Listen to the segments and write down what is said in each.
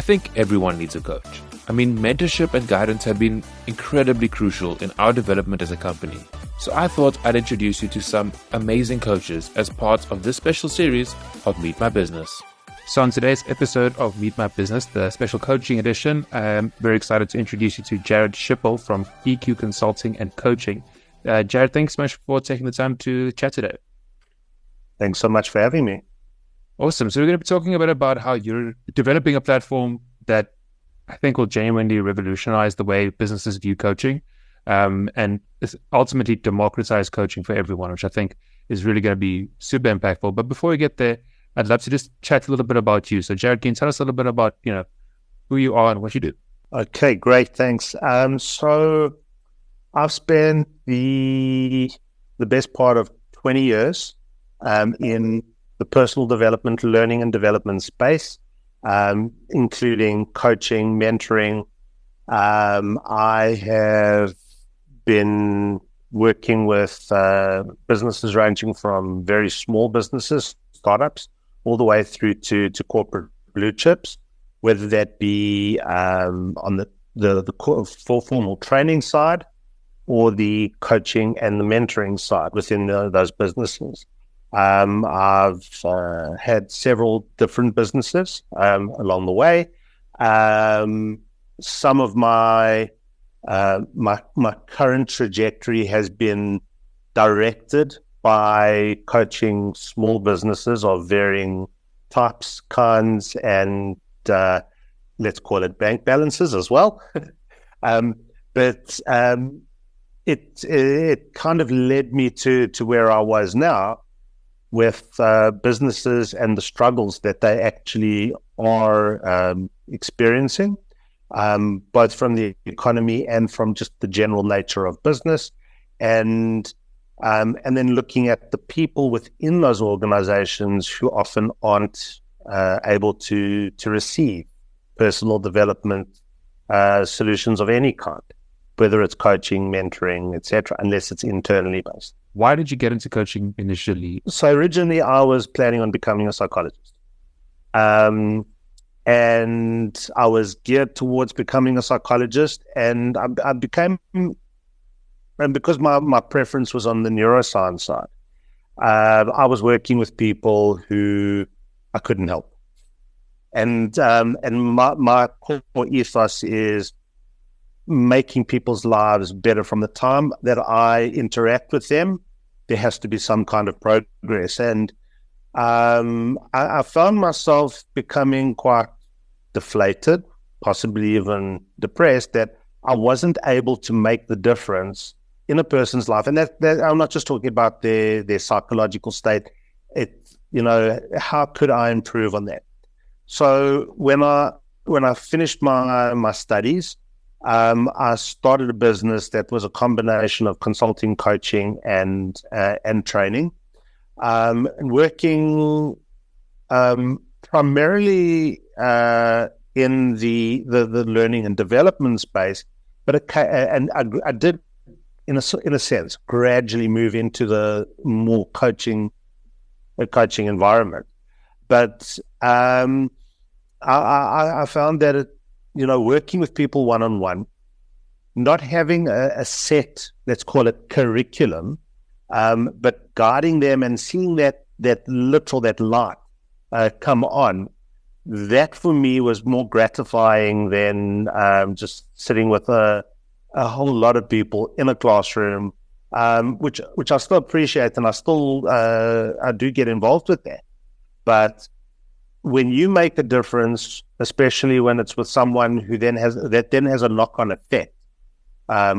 I think everyone needs a coach. I mean, mentorship and guidance have been incredibly crucial in our development as a company. So I thought I'd introduce you to some amazing coaches as part of this special series of Meet My Business. So on today's episode of Meet My Business, the special coaching edition, I'm very excited to introduce you to Jared Shippel from EQ Consulting and Coaching. Jared, thanks so much for taking the time to chat today. Thanks so much for having me. Awesome. So we're going to be talking a bit about how you're developing a platform that I think will genuinely revolutionize the way businesses view coaching, and ultimately democratize coaching for everyone, which I think is really going to be super impactful. But before we get there, I'd love to just chat a little bit about you. So Jared, can you tell us a little bit about, who you are and what you do? Okay, great. Thanks. So I've spent the best part of 20 years in the personal development, learning and development space, including coaching, mentoring. I have been working with businesses ranging from very small businesses, startups, all the way through to corporate blue chips, whether that be on the formal training side or the coaching and the mentoring side within those businesses. I've had several different businesses along the way. Some of my current trajectory has been directed by coaching small businesses of varying types, kinds, and let's call it bank balances as well. But it kind of led me to where I was now, with businesses and the struggles that they actually are experiencing, both from the economy and from just the general nature of business, and then looking at the people within those organizations who often aren't able to receive personal development solutions of any kind, whether it's coaching, mentoring, etc., unless it's internally based. Why did you get into coaching initially? So originally I was planning on becoming a psychologist. And I was geared towards becoming a psychologist, and I became, and because my preference was on the neuroscience side, I was working with people who I couldn't help. And my core ethos is making people's lives better. From the time that I interact with them, there has to be some kind of progress. And I found myself becoming quite deflated, possibly even depressed, that I wasn't able to make the difference in a person's life. And that I'm not just talking about their psychological state. How could I improve on that? So when I finished my studies, I started a business that was a combination of consulting, coaching, and training, working primarily in the learning and development space. But I did, in a sense, gradually move into the more coaching environment. But I found that working with people one-on-one, not having a set, let's call it curriculum, but guiding them and seeing that light come on, that for me was more gratifying than just sitting with a whole lot of people in a classroom, which I still appreciate, and I do get involved with that. But when you make a difference, especially when it's with someone who then has a knock-on effect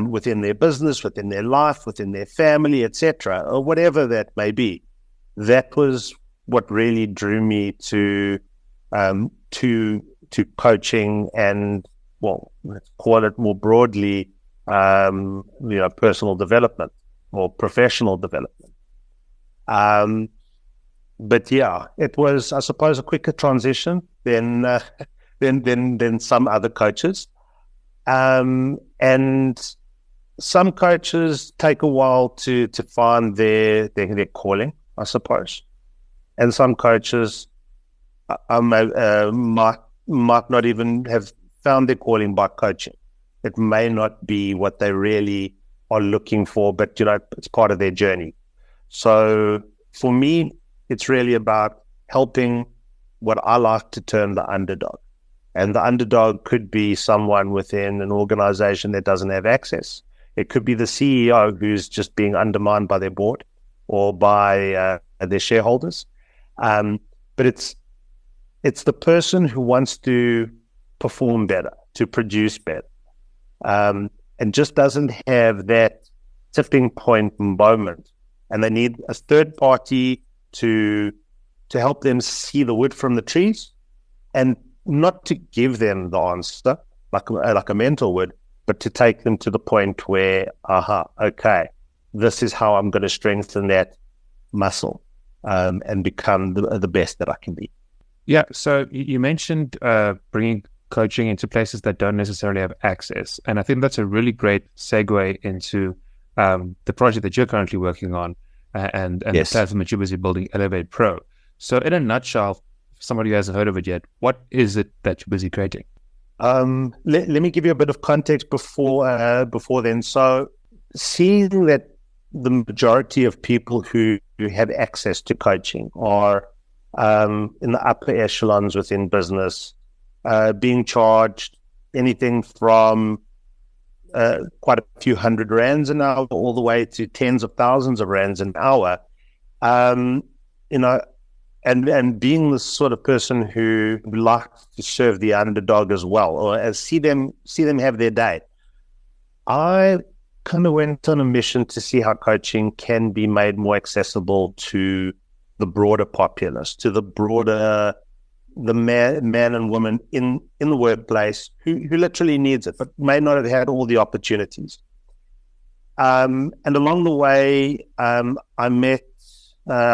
within their business, within their life, within their family, etc., or whatever that may be, that was what really drew me to coaching and, well, let's call it more broadly, personal development or professional development. But yeah, it was, I suppose, a quicker transition than some other coaches. And some coaches take a while to find their calling, I suppose. And some coaches might might not even have found their calling by coaching. It may not be what they really are looking for, but it's part of their journey. So for me, it's really about helping what I like to term the underdog. And the underdog could be someone within an organization that doesn't have access. It could be the CEO who's just being undermined by their board or by their shareholders. But it's the person who wants to perform better, to produce better, and just doesn't have that tipping point moment. And they need a third party to help them see the wood from the trees, and not to give them the answer like a mentor would, but to take them to the point where, okay, this is how I'm going to strengthen that muscle and become the best that I can be. Yeah, so you mentioned bringing coaching into places that don't necessarily have access. And I think that's a really great segue into the project that you're currently working on and Yes. the platform that you're busy building, Elevate Pro. So in a nutshell, for somebody who hasn't heard of it yet, what is it that you're busy creating? Let me give you a bit of context before then. So seeing that the majority of people who have access to coaching are in the upper echelons within business, being charged anything from quite a few hundred rands an hour all the way to tens of thousands of rands an hour, and being the sort of person who likes to serve the underdog as well, or as see them have their day. I kind of went on a mission to see how coaching can be made more accessible to the broader populace, to the man and woman in the workplace who literally needs it, but may not have had all the opportunities. And along the way, I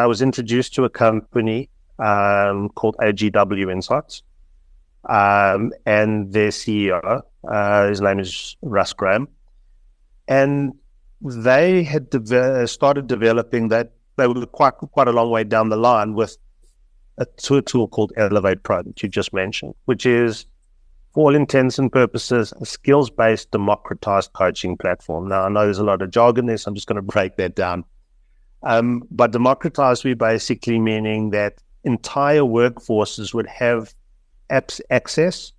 was introduced to a company called AGW Insights, and their CEO, his name is Russ Graham, and they had started developing that. They were quite a long way down the line with a tool called Elevate Pro that you just mentioned, which is, for all intents and purposes, a skills-based democratized coaching platform. Now, I know there's a lot of jargon there, so I'm just going to break that down. But democratized, we basically meaning that entire workforces would have access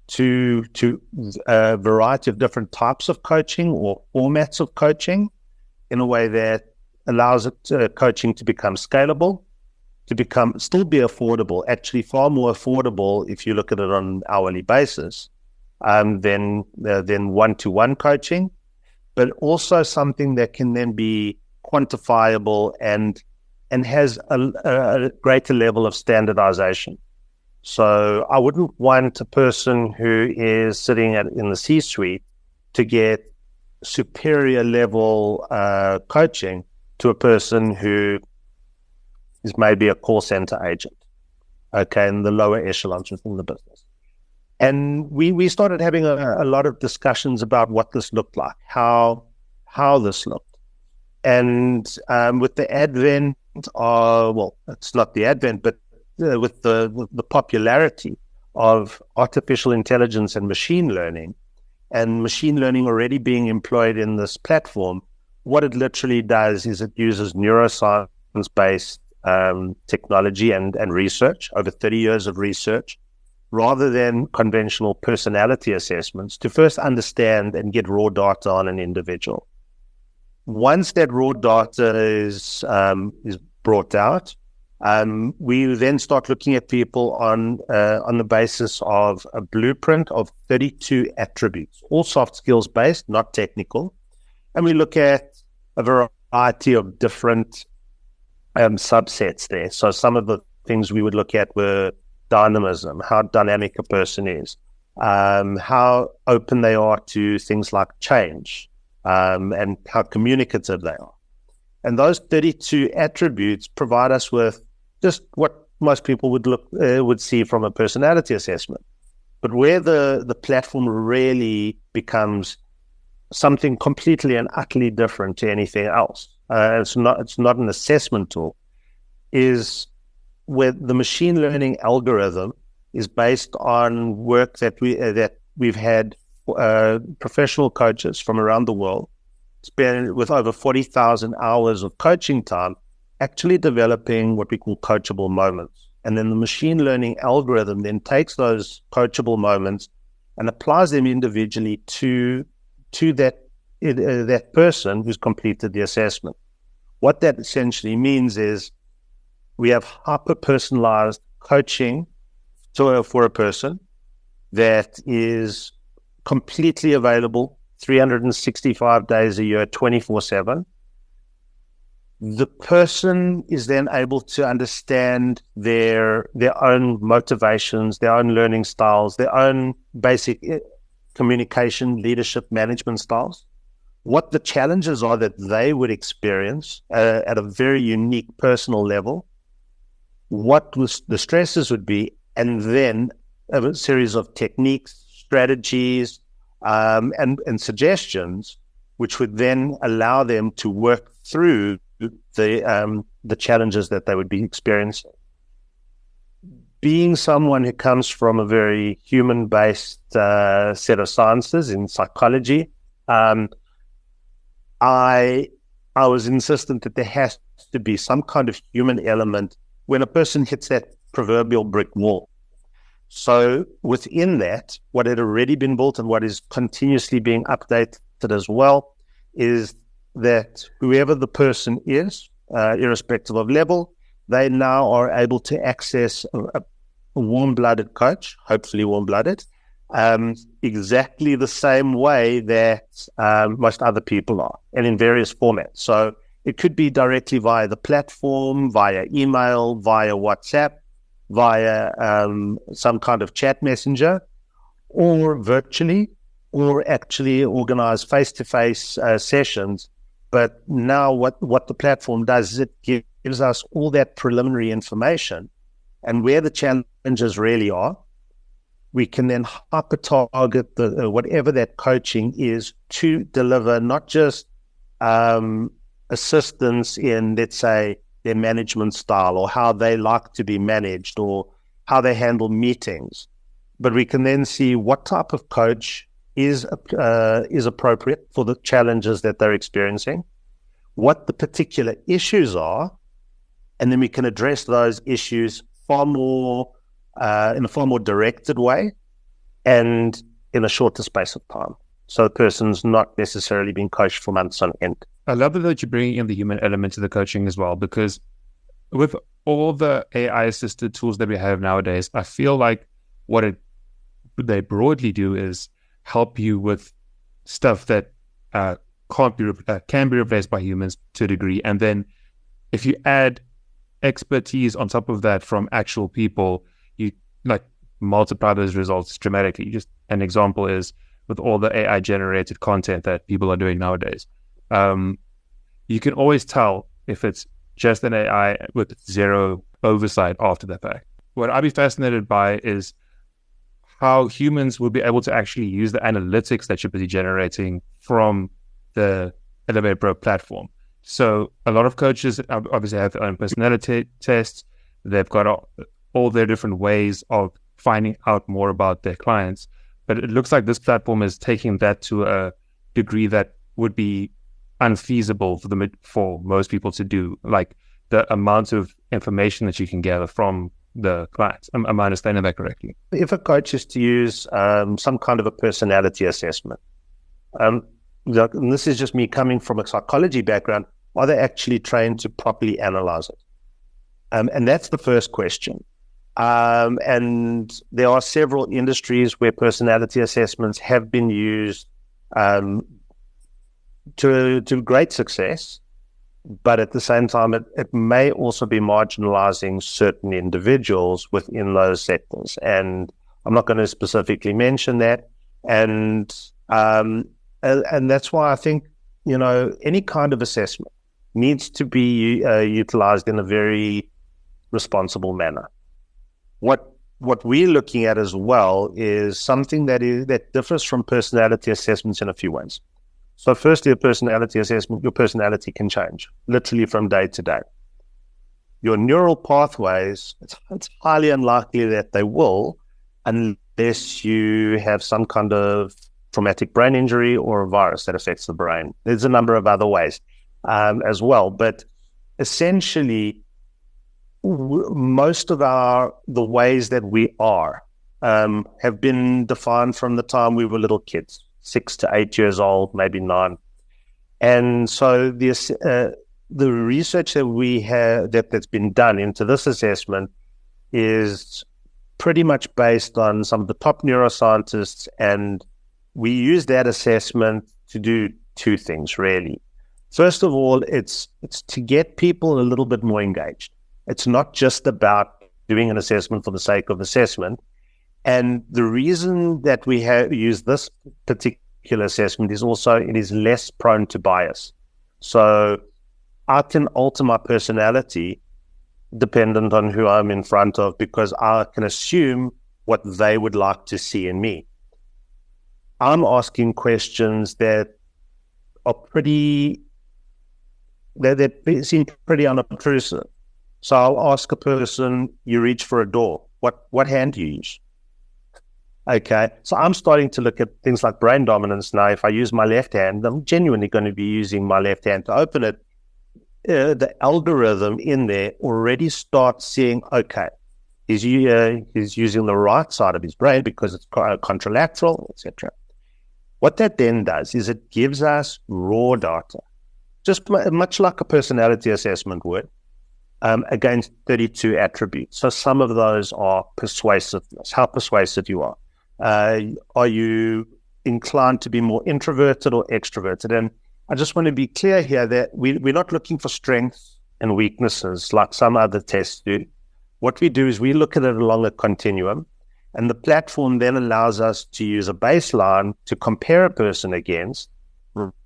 to a variety of different types of coaching or formats of coaching in a way that allows coaching to become scalable, to still be affordable, actually far more affordable if you look at it on an hourly basis than one-to-one coaching, but also something that can then be quantifiable and has a greater level of standardization. So I wouldn't want a person who is sitting in the C-suite to get superior level coaching to a person who is maybe a call center agent, okay, in the lower echelons within the business. And we started having a lot of discussions about what this looked like, how this looked. And with the advent of, well, it's not the advent, but with the popularity of artificial intelligence and machine learning already being employed in this platform, what it literally does is it uses neuroscience-based technology and research, over 30 years of research, rather than conventional personality assessments, to first understand and get raw data on an individual. Once that raw data is brought out, we then start looking at people on the basis of a blueprint of 32 attributes, all soft skills based, not technical. And we look at a variety of different subsets there. So some of the things we would look at were dynamism, how dynamic a person is, how open they are to things like change, and how communicative they are. And those 32 attributes provide us with just what most people would see from a personality assessment. But where the platform really becomes something completely and utterly different to anything else, it's not an assessment tool, is where the machine learning algorithm is based on work that we've had professional coaches from around the world spend with over 40,000 hours of coaching time actually developing what we call coachable moments. And then the machine learning algorithm then takes those coachable moments and applies them individually to that person who's completed the assessment. What that essentially means is we have hyper-personalized coaching for a person that is completely available 365 days a year, 24/7. The person is then able to understand their own motivations, their own learning styles, their own basic communication, leadership, management styles, what the challenges are that they would experience at a very unique personal level, what the stresses would be, and then a series of techniques, strategies, and suggestions, which would then allow them to work through the challenges that they would be experiencing. Being someone who comes from a very human-based set of sciences in psychology, I was insistent that there has to be some kind of human element when a person hits that proverbial brick wall. So within that, what had already been built and what is continuously being updated as well is that whoever the person is, irrespective of level, they now are able to access a warm-blooded coach, hopefully warm-blooded, exactly the same way that most other people are, and in various formats. So it could be directly via the platform, via email, via WhatsApp, via some kind of chat messenger, or virtually, or actually organize face-to-face sessions. But now what the platform does is it gives us all that preliminary information, and where the challenges really are, we can then hyper-target whatever that coaching is to deliver not just assistance in, let's say, their management style or how they like to be managed or how they handle meetings, but we can then see what type of coach is appropriate for the challenges that they're experiencing, what the particular issues are, and then we can address those issues in a far more directed way and in a shorter space of time. So the person's not necessarily being coached for months on end. I love that you're bringing in the human element to the coaching as well, because with all the AI-assisted tools that we have nowadays, I feel like what they broadly do is help you with stuff that can be replaced by humans to a degree. And then if you add expertise on top of that from actual people, you like multiply those results dramatically. Just an example is with all the AI generated content that people are doing nowadays. You can always tell if it's just an AI with zero oversight after the fact. What I'd be fascinated by is how humans will be able to actually use the analytics that you're busy generating from the Elevate Pro platform. So a lot of coaches obviously have their own personality tests. They've got all their different ways of finding out more about their clients. But it looks like this platform is taking that to a degree that would be unfeasible for most people to do, like the amount of information that you can gather from the clients. Am I understanding that correctly? If a coach is to use some kind of a personality assessment, and this is just me coming from a psychology background, are they actually trained to properly analyze it? And that's the first question. And there are several industries where personality assessments have been used to great success, but at the same time, it may also be marginalizing certain individuals within those sectors. And I'm not going to specifically mention that. And that's why I think, any kind of assessment needs to be utilized in a very responsible manner. What we're looking at as well is something that differs from personality assessments in a few ways. So firstly, a personality assessment, your personality can change literally from day to day. Your neural pathways, it's highly unlikely that they will, unless you have some kind of traumatic brain injury or a virus that affects the brain. There's a number of other ways as well. But essentially, most of the ways that we are have been defined from the time we were little kids, 6 to 8 years old, maybe 9. And so the research that we have that's been done into this assessment is pretty much based on some of the top neuroscientists, and we use that assessment to do two things, really. First of all, it's to get people a little bit more engaged. It's not just about doing an assessment for the sake of assessment. And the reason that we use this particular assessment is also it is less prone to bias. So I can alter my personality dependent on who I'm in front of, because I can assume what they would like to see in me. I'm asking questions that are that seem pretty unobtrusive. So I'll ask a person, you reach for a door. What hand do you use? Okay, so I'm starting to look at things like brain dominance now. If I use my left hand, I'm genuinely going to be using my left hand to open it. The algorithm in there already starts seeing, okay, he's using the right side of his brain because it's contralateral, etc. What that then does is it gives us raw data, just much like a personality assessment would, against 32 attributes. So some of those are persuasiveness, how persuasive you are. Are you inclined to be more introverted or extroverted? And I just want to be clear here that we're not looking for strengths and weaknesses like some other tests do. What we do is we look at it along a continuum, and the platform then allows us to use a baseline to compare a person against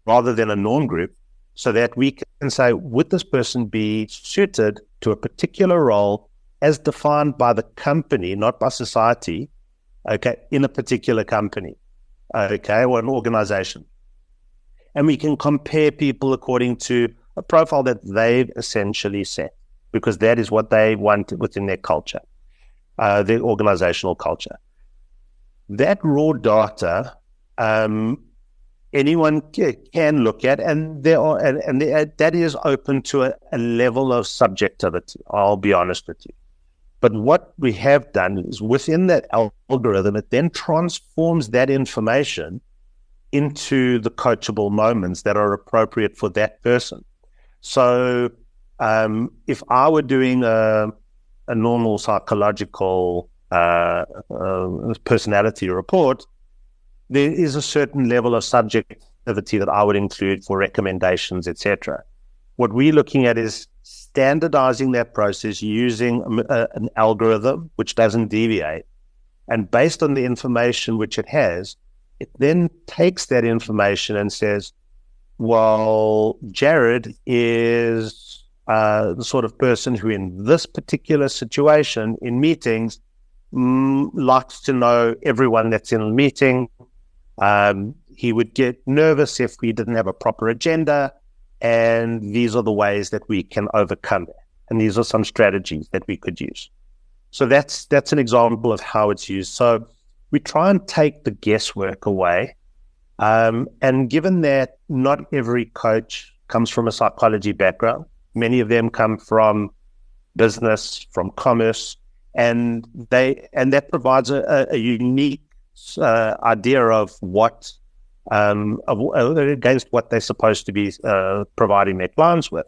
rather than a norm group, so that we can say, would this person be suited to a particular role as defined by the company, not by society, okay, in a particular company, okay, or an organization. And we can compare people according to a profile that they've essentially set, because that is what they want within their culture, their organizational culture. That raw data, anyone can look at, and that is open to a level of subjectivity, I'll be honest with you. But what we have done is within that algorithm, it then transforms that information into the coachable moments that are appropriate for that person. So if I were doing a normal psychological personality report, there is a certain level of subjectivity that I would include for recommendations, etc. What we're looking at is standardizing that process using an algorithm which doesn't deviate. And based on the information which it has, it then takes that information and says, well, Jared is the sort of person who in this particular situation in meetings likes to know everyone that's in a meeting. He would get nervous if we didn't have a proper agenda. And these are the ways that we can overcome that. And these are some strategies that we could use. So that's an example of how it's used. So we try and take the guesswork away. And given that not every coach comes from a psychology background, many of them come from business, from commerce, and that provides a unique idea of what against what they're supposed to be providing their clients with.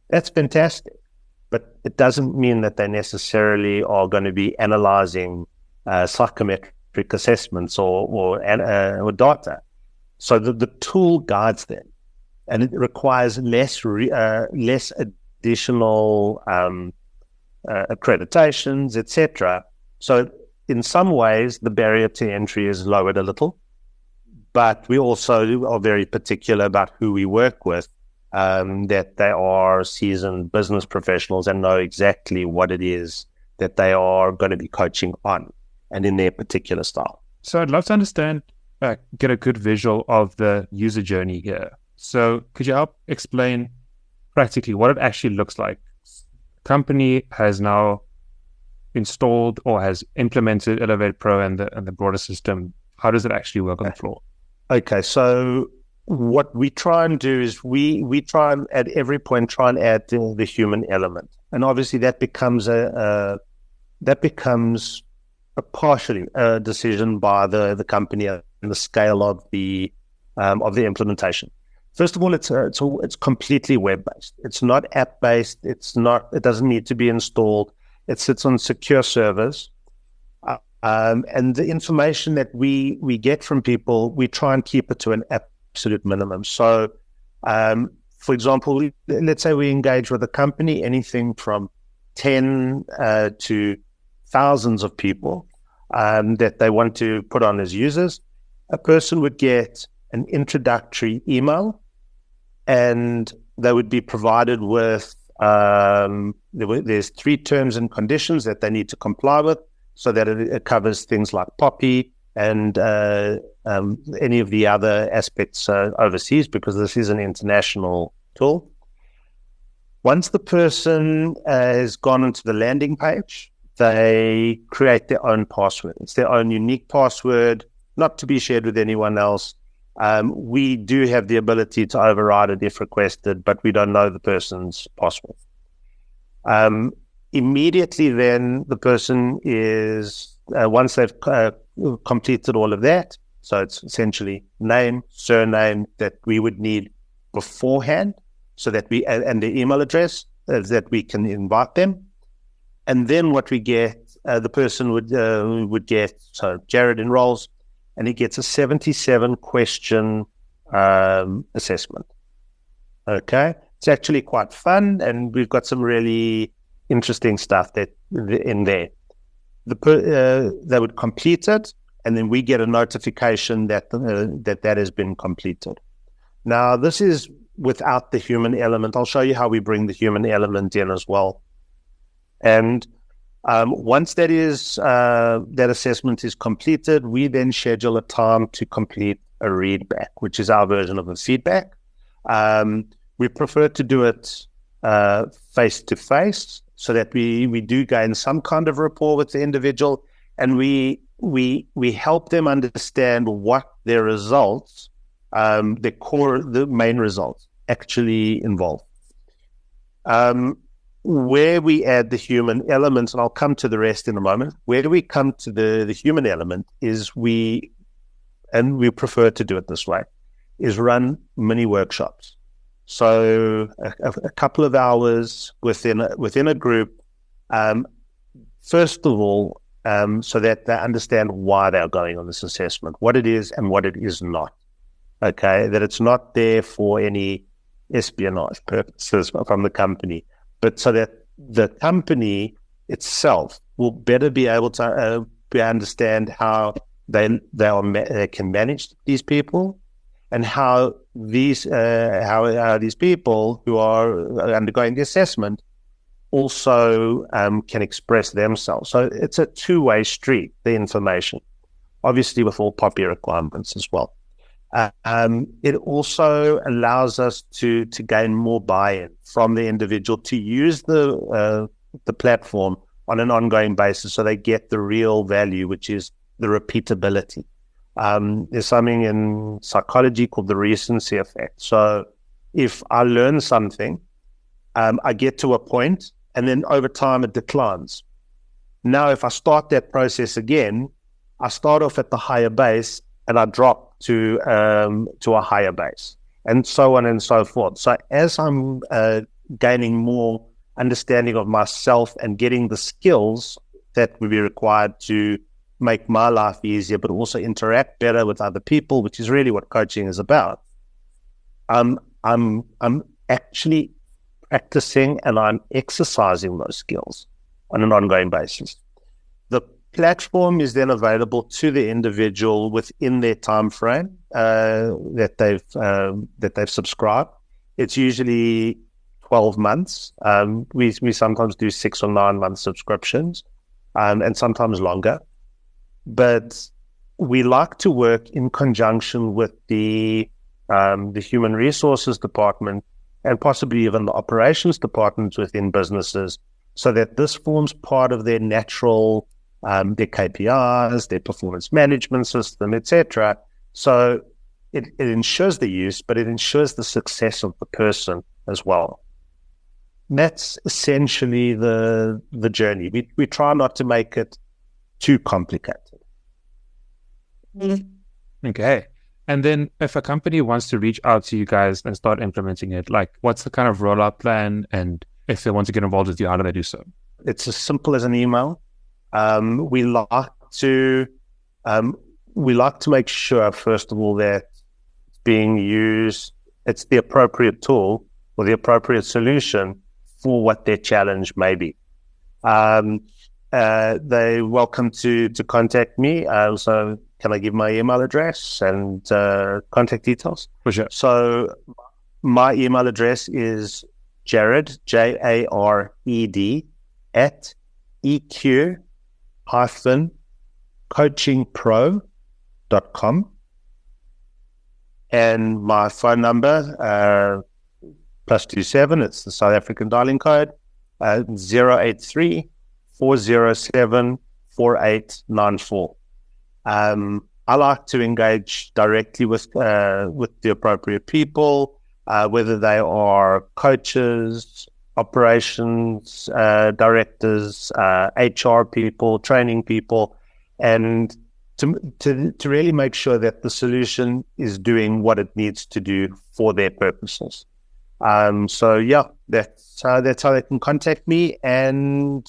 That's fantastic, but it doesn't mean that they necessarily are going to be analyzing psychometric assessments or data. So the tool guides them, and it requires less additional accreditations, etc. So in some ways, the barrier to entry is lowered a little. But we also are very particular about who we work with, that they are seasoned business professionals and know exactly what it is that they are going to be coaching on and in their particular style. So I'd love to understand, get a good visual of the user journey here. So could you help explain practically what it actually looks like? Company has now installed or has implemented Elevate Pro and the broader system, how does it actually work on the floor? Okay, so what we try and do is we try and at every point try and add the human element, and obviously that becomes a partially a decision by the company and the scale of the implementation. First of all, it's completely web based. It's not app based. It doesn't need to be installed. It sits on secure servers. And the information that we get from people, we try and keep it to an absolute minimum. So, for example, let's say we engage with a company, anything from 10 to thousands of people that they want to put on as users. A person would get an introductory email, and they would be provided with there's 3 terms and conditions that they need to comply with, so that it covers things like POPI and any of the other aspects overseas, because this is an international tool. Once the person has gone into the landing page, they create their own password. It's their own unique password, not to be shared with anyone else. We do have the ability to override it if requested, but we don't know the person's password. Immediately then, the person is, once they've completed all of that, so it's essentially name, surname that we would need beforehand, so that and the email address that we can invite them. And then what we get, the person would get, so Jared enrolls, and he gets a 77-question assessment. Okay? It's actually quite fun, and we've got some really interesting stuff in there. They would complete it, and then we get a notification that has been completed. Now, this is without the human element. I'll show you how we bring the human element in as well. And once that assessment is completed, we then schedule a time to complete a readback, which is our version of a feedback. We prefer to do it face to face, so that we do gain some kind of rapport with the individual, and we help them understand what their results, the main results actually involve. Where we add the human elements, and I'll come to the rest in a moment, where do we come to the human element is we prefer to do it this way, is run mini workshops. So a couple of hours within a group, first of all, so that they understand why they're going on this assessment, what it is and what it is not. Okay, that it's not there for any espionage purposes from the company, but so that the company itself will better be able to understand how they can manage these people, and how these people who are undergoing the assessment also can express themselves. So it's a two-way street, the information, obviously with all POPI requirements as well. It also allows us to gain more buy-in from the individual to use the platform on an ongoing basis, so they get the real value, which is the repeatability. There's something in psychology called the recency effect. So if I learn something, I get to a point, and then over time it declines. Now, if I start that process again, I start off at the higher base and I drop to a higher base, and so on and so forth. So as I'm gaining more understanding of myself and getting the skills that would be required to make my life easier, but also interact better with other people, which is really what coaching is about. I'm actually practicing and I'm exercising those skills on an ongoing basis. The platform is then available to the individual within their time frame that they've subscribed. It's usually 12 months. We sometimes do 6 or 9 month subscriptions, and sometimes longer. But we like to work in conjunction with the human resources department, and possibly even the operations departments within businesses, so that this forms part of their natural, their KPIs, their performance management system, etc. So it ensures the use, but it ensures the success of the person as well. And that's essentially the journey. We try not to make it too complicated. Okay. And then if a company wants to reach out to you guys and start implementing it, like what's the kind of rollout plan? And if they want to get involved with you, how do they do so? It's as simple as an email. We like to make sure, first of all, that it's being used, it's the appropriate tool or the appropriate solution for what their challenge may be. They're welcome to contact me. So can I give my email address and contact details? For sure. So my email address is Jared, Jared, at eq-coachingpro.com. And my phone number, +27, it's the South African dialing code, 083 407 4894. I like to engage directly with the appropriate people, whether they are coaches, operations directors, HR people, training people, and to really make sure that the solution is doing what it needs to do for their purposes. So yeah, that's how they can contact me, and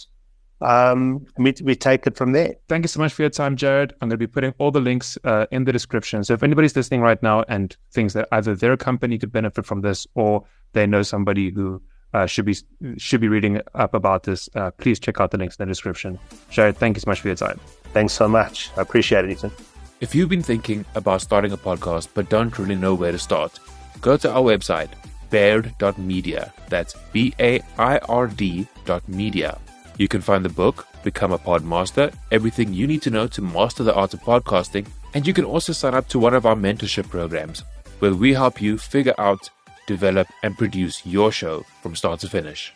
we take it from there. Thank you so much for your time, Jared. I'm going to be putting all the links in the description. So if anybody's listening right now and thinks that either their company could benefit from this or they know somebody who should be reading up about this, please check out the links in the description. Jared, thank you so much for your time. Thanks so much. I appreciate it, Ethan. If you've been thinking about starting a podcast but don't really know where to start, go to our website, baird.media. That's BAIRD.media. You can find the book, Become a Podmaster, everything you need to know to master the art of podcasting, and you can also sign up to one of our mentorship programs, where we help you figure out, develop, and produce your show from start to finish.